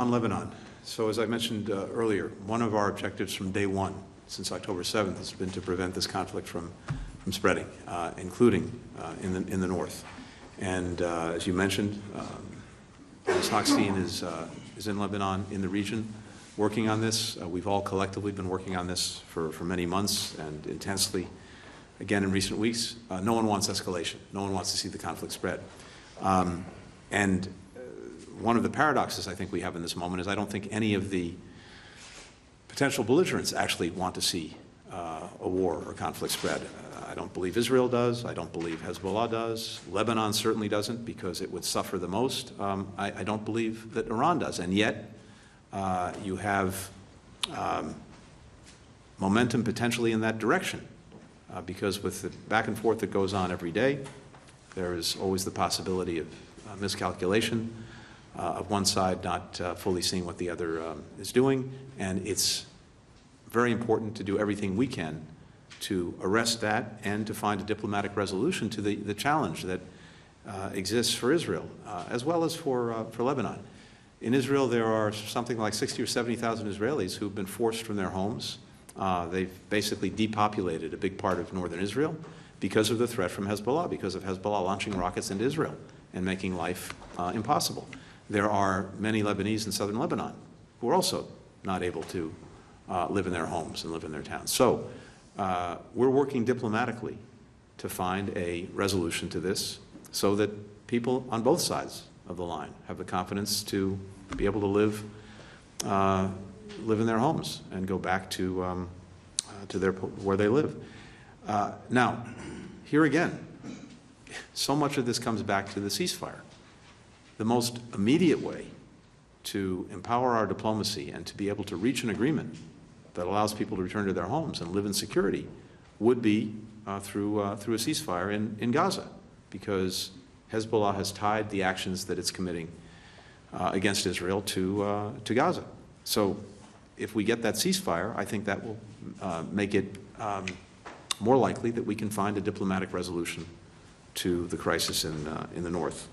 On Lebanon, so as I mentioned earlier, one of our objectives from day one, since October 7th, has been to prevent this conflict from spreading, including in the north. And as you mentioned, Ms. Hochstein is in Lebanon, in the region, working on this. We've all collectively been working on this for many months and intensely, again, in recent weeks. No one wants escalation. No one wants to see the conflict spread. And one of the paradoxes I think we have in this moment is I don't think any of the potential belligerents actually want to see a war or conflict spread. I don't believe Israel does. I don't believe Hezbollah does. Lebanon certainly doesn't, because it would suffer the most. I don't believe that Iran does. And yet you have momentum potentially in that direction, because with the back and forth that goes on every day, there is always the possibility of miscalculation of one side not fully seeing what the other is doing. And it's very important to do everything we can to arrest that and to find a diplomatic resolution to the challenge that exists for Israel, as well as for Lebanon. In Israel, there are something like 60 or 70,000 Israelis who've been forced from their homes. They've basically depopulated a big part of northern Israel because of the threat from Hezbollah, because of Hezbollah launching rockets into Israel and making life impossible. There are many Lebanese in southern Lebanon who are also not able to live in their homes and live in their towns. So we're working diplomatically to find a resolution to this so that people on both sides of the line have the confidence to be able to live in their homes and go back to where they live. Now, here again, so much of this comes back to the ceasefire. The most immediate way to empower our diplomacy and to be able to reach an agreement that allows people to return to their homes and live in security would be through a ceasefire in Gaza, because Hezbollah has tied the actions that it's committing against Israel to Gaza. So if we get that ceasefire, I think that will make it more likely that we can find a diplomatic resolution to the crisis in the north.